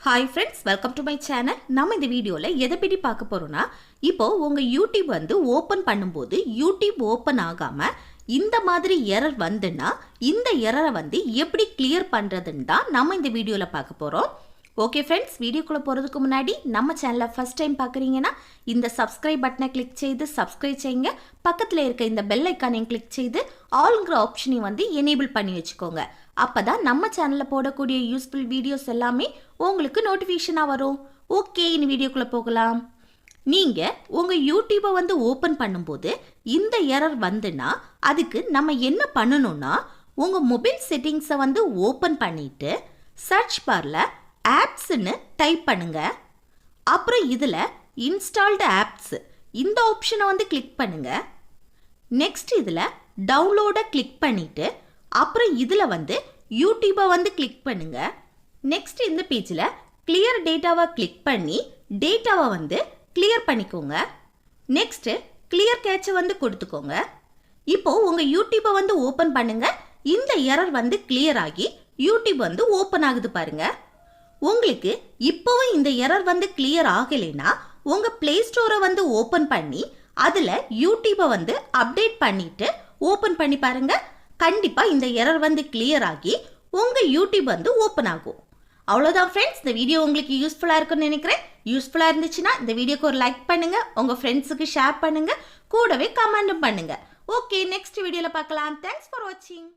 Hi friends, welcome to my channel. நம்ம இந்த வீடியோவில் எதை பற்றி பார்க்க போகிறோன்னா, இப்போது உங்கள் யூடியூப் வந்து ஓப்பன் பண்ணும்போது யூடியூப் ஓப்பன் ஆகாமல் இந்த மாதிரி எரர் வந்துன்னா இந்த எரரை வந்து எப்படி கிளியர் பண்ணுறதுன்னு தான் நம்ம இந்த வீடியோவில் பார்க்க போகிறோம். ஓகே ஃப்ரெண்ட்ஸ், வீடியோக்குள்ளே போகிறதுக்கு முன்னாடி நம்ம சேனலை ஃபஸ்ட் டைம் பார்க்குறீங்கன்னா இந்த சப்ஸ்கிரைப் பட்டனை கிளிக் செய்து சப்ஸ்கிரைப் செய்யுங்க. பக்கத்தில் இருக்க இந்த பெல் ஐக்கானையும் கிளிக் செய்து ஆல்ங்கிற ஆப்ஷனையும் வந்து எனேபிள் பண்ணி வச்சுக்கோங்க. அப்போ தான் நம்ம சேனலில் போடக்கூடிய யூஸ்ஃபுல் வீடியோஸ் எல்லாமே உங்களுக்கு நோட்டிஃபிகேஷனாக வரும். ஓகே, இந்த வீடியோக்குள்ளே போகலாம். நீங்கள் உங்கள் யூடியூப்பை வந்து ஓப்பன் பண்ணும்போது இந்த எரர் வந்துன்னா அதுக்கு நம்ம என்ன பண்ணணும்னா, உங்கள் மொபைல் செட்டிங்ஸை வந்து ஓப்பன் பண்ணிவிட்டு சர்ச் பாரில் ஆப்ஸ்ன்னு டைப் பண்ணுங்க. அப்புறம் இதில் இன்ஸ்டால்டு ஆப்ஸ் இந்த ஆப்ஷனை வந்து கிளிக் பண்ணுங்க. நெக்ஸ்ட் இதில் டவுன்லோடை கிளிக் பண்ணிவிட்டு அப்புறம் இதில் வந்து யூடியூப்பை வந்து கிளிக் பண்ணுங்க. நெக்ஸ்ட் இந்த பேஜில் கிளியர் டேட்டாவை கிளிக் பண்ணி டேட்டாவை வந்து கிளியர் பண்ணிக்கோங்க. நெக்ஸ்ட்டு கிளியர் கேட்சை வந்து கொடுத்துக்கோங்க. இப்போது உங்கள் யூடியூப்பை வந்து ஓப்பன் பண்ணுங்க. இந்த எரர் வந்து கிளியர் ஆகி யூடியூப் வந்து ஓப்பன் ஆகுது பாருங்க. உங்களுக்கு இப்போவும் இந்த எரர் வந்து கிளியர் ஆகலைன்னா உங்கள் ப்ளே ஸ்டோரை வந்து ஓப்பன் பண்ணி அதில் யூடியூப்பை வந்து அப்டேட் பண்ணிவிட்டு ஓப்பன் பண்ணி பாருங்கள். கண்டிப்பாக இந்த எரர் வந்து கிளியர் ஆகி உங்கள் யூடியூப் வந்து ஓப்பன் ஆகும். அவ்வளோதான் ஃப்ரெண்ட்ஸ், இந்த வீடியோ உங்களுக்கு யூஸ்ஃபுல்லாக இருக்குன்னு நினைக்கிறேன். யூஸ்ஃபுல்லாக இருந்துச்சுன்னா இந்த வீடியோக்கு ஒரு லைக் பண்ணுங்கள், உங்கள் ஃப்ரெண்ட்ஸுக்கு ஷேர் பண்ணுங்கள், கூடவே கமெண்ட்டும் பண்ணுங்கள். ஓகே, நெக்ஸ்ட் வீடியோவில் பார்க்கலாம். தேங்க்ஸ் ஃபார் வாட்சிங்.